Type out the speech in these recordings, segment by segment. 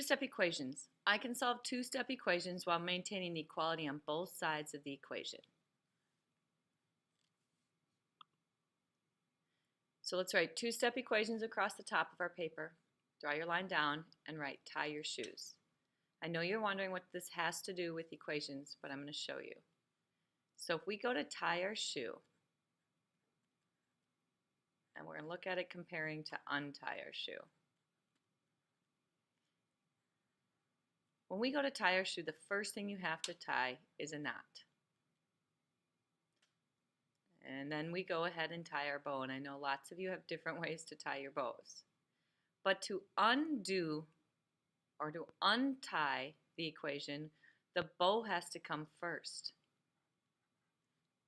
Two-step equations. I can solve two-step equations while maintaining the equality on both sides of the equation. So let's write two-step equations across the top of our paper. Draw your line down and write tie your shoes. I know you're wondering what this has to do with equations, but I'm going to show you. So if we go to tie our shoe, and we're going to look at it comparing to untie our shoe. When we go to tie our shoe, the first thing you have to tie is a knot. And then we go ahead and tie our bow, and I know lots of you have different ways to tie your bows. But to undo or to untie the equation, the bow has to come first,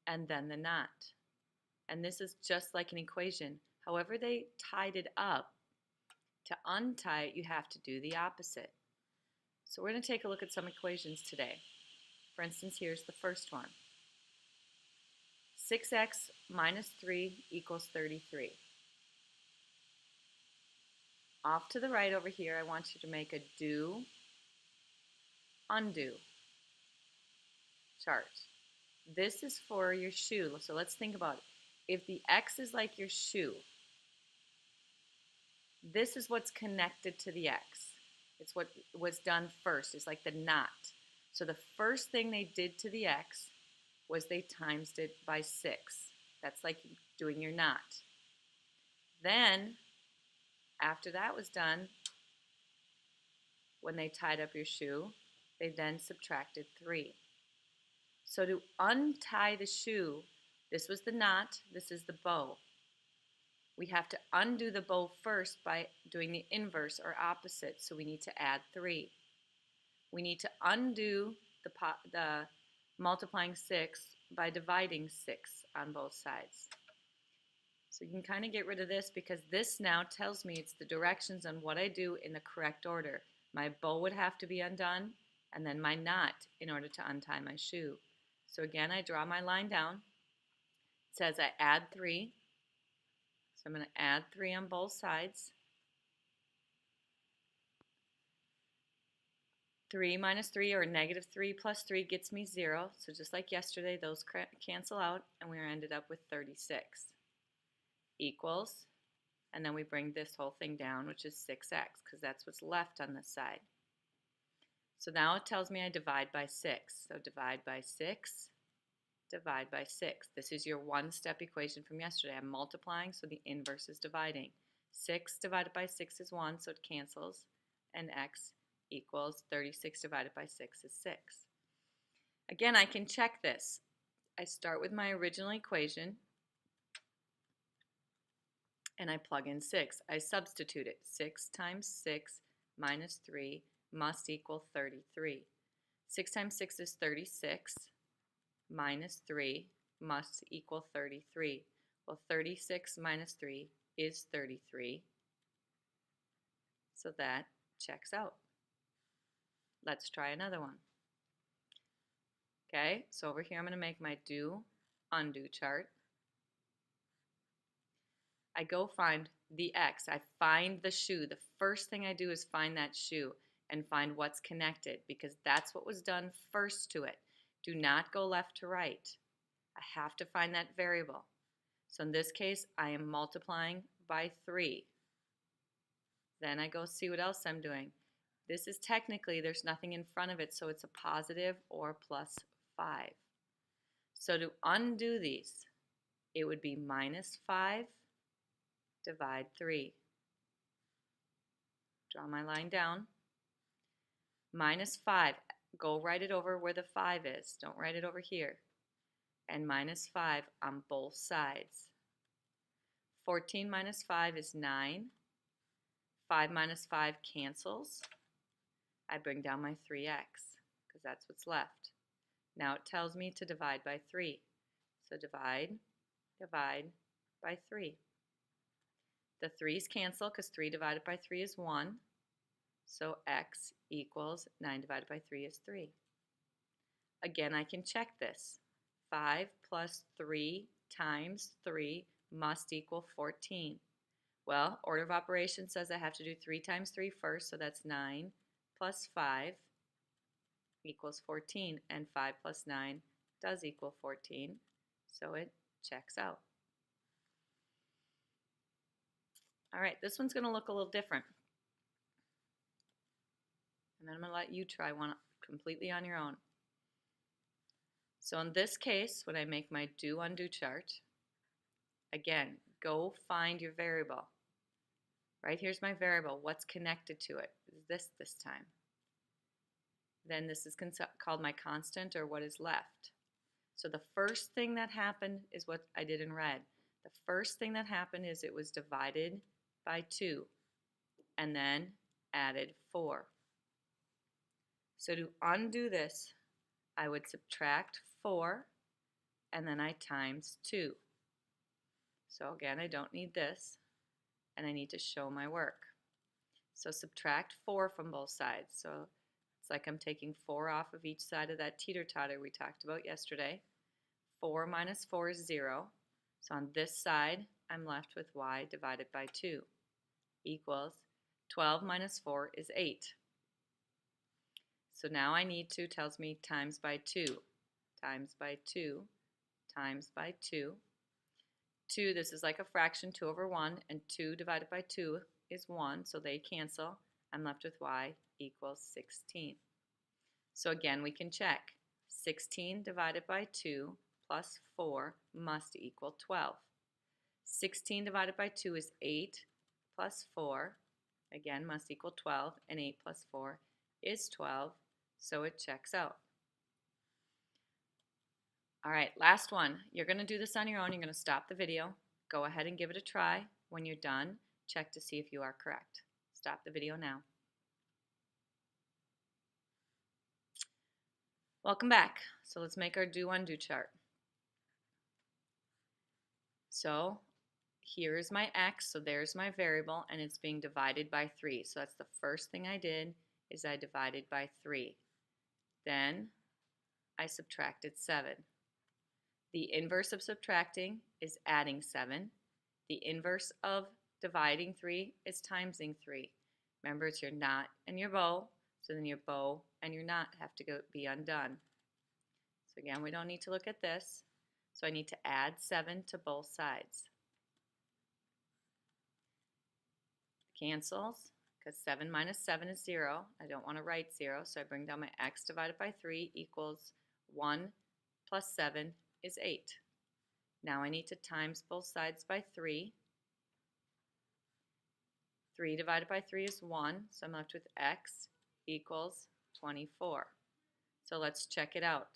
and then the knot. And this is just like an equation. However they tied it up, to untie it, you have to do the opposite. So we're going to take a look at some equations today. For instance, here's the first one. 6x minus 3 equals 33. Off to the right over here, I want you to make a do, undo chart. This is for your shoe, so let's think about it. If the x is like your shoe, this is what's connected to the x. It's what was done first. It's like the knot. So the first thing they did to the x was they times it by 6. That's like doing your knot. Then, after that was done, when they tied up your shoe, they then subtracted 3. So to untie the shoe, this was the knot, this is the bow. We have to undo the bow first by doing the inverse or opposite, so we need to add 3. We need to undo the multiplying 6 by dividing 6 on both sides. So you can kind of get rid of this because this now tells me it's the directions on what I do in the correct order. My bow would have to be undone, and then my knot in order to untie my shoe. So again, I draw my line down. It says I add 3. So I'm going to add 3 on both sides. 3 minus 3, or negative 3 plus 3 gets me 0. So just like yesterday, those cancel out, and we ended up with 36. Equals, and then we bring this whole thing down, which is 6x, because that's what's left on this side. So now it tells me I divide by 6. So divide by 6. Divide by 6. This is your one-step equation from yesterday. I'm multiplying, so the inverse is dividing. 6 divided by 6 is 1, so it cancels, and x equals 36 divided by 6 is 6. Again, I can check this. I start with my original equation, and I plug in 6. I substitute it. 6 times 6 minus 3 must equal 33. 6 times 6 is 36. Minus 3 must equal 33. Well, 36 minus 3 is 33. So that checks out. Let's try another one. Okay, so over here I'm going to make my do, undo chart. I go find the x. I find the shoe. The first thing I do is find that shoe and find what's connected, because that's what was done first to it. Do not go left to right. I have to find that variable. So in this case, I am multiplying by 3. Then I go see what else I'm doing. This is technically, there's nothing in front of it, so it's a positive or plus 5. So to undo these, it would be minus 5, divide 3. Draw my line down. Minus 5. Go write it over where the 5 is. Don't write it over here. And minus 5 on both sides. 14 minus 5 is 9. 5 minus 5 cancels. I bring down my 3x because that's what's left. Now it tells me to divide by 3. So divide by 3. The 3's cancel because 3 divided by 3 is 1. So x equals 9 divided by 3 is 3. Again, I can check this. 5 plus 3 times 3 must equal 14. Well, order of operations says I have to do 3 times 3 first, so that's 9 plus 5 equals 14, and 5 plus 9 does equal 14, so it checks out. All right, this one's going to look a little different. And then I'm going to let you try one completely on your own. So in this case, when I make my do-undo chart, again, go find your variable. Right here's my variable. What's connected to it? This time. Then this is called my constant, or what is left. So the first thing that happened is what I did in red. The first thing that happened is it was divided by 2 and then added 4. So to undo this, I would subtract 4 and then I times 2. So again, I don't need this, and I need to show my work. So subtract 4 from both sides. So it's like I'm taking 4 off of each side of that teeter-totter we talked about yesterday. 4 minus 4 is 0. So on this side, I'm left with y divided by 2 equals 12 minus 4 is 8. So now I need to, tells me times by 2, times by 2, times by 2. 2, this is like a fraction, 2 over 1, and 2 divided by 2 is 1, so they cancel. I'm left with y equals 16. So again, we can check. 16 divided by 2 plus 4 must equal 12. 16 divided by 2 is 8 plus 4, again, must equal 12, and 8 plus 4 is 12, so it checks out. All right, last one. You're going to do this on your own. You're going to stop the video. Go ahead and give it a try. When you're done, check to see if you are correct. Stop the video now. Welcome back. So let's make our do-undo chart. So here is my x, so there's my variable, and it's being divided by 3. So that's the first thing I did, is I divided by 3. Then I subtracted 7. The inverse of subtracting is adding 7. The inverse of dividing 3 is timesing 3. Remember, it's your knot and your bow, so then your bow and your knot have to be undone. So again, we don't need to look at this. So I need to add 7 to both sides. Cancels, because 7 minus 7 is 0. I don't want to write 0, so I bring down my x divided by 3 equals 1 plus 7 is 8. Now I need to times both sides by 3. 3 divided by 3 is 1, so I'm left with x equals 24. So let's check it out.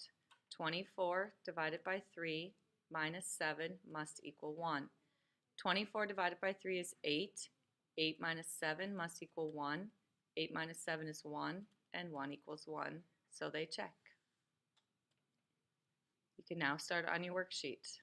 24 divided by 3 minus 7 must equal 1. 24 divided by 3 is 8. 8 minus 7 must equal 1. 8 minus 7 is 1, and 1 equals 1, so they check. You can now start on your worksheet.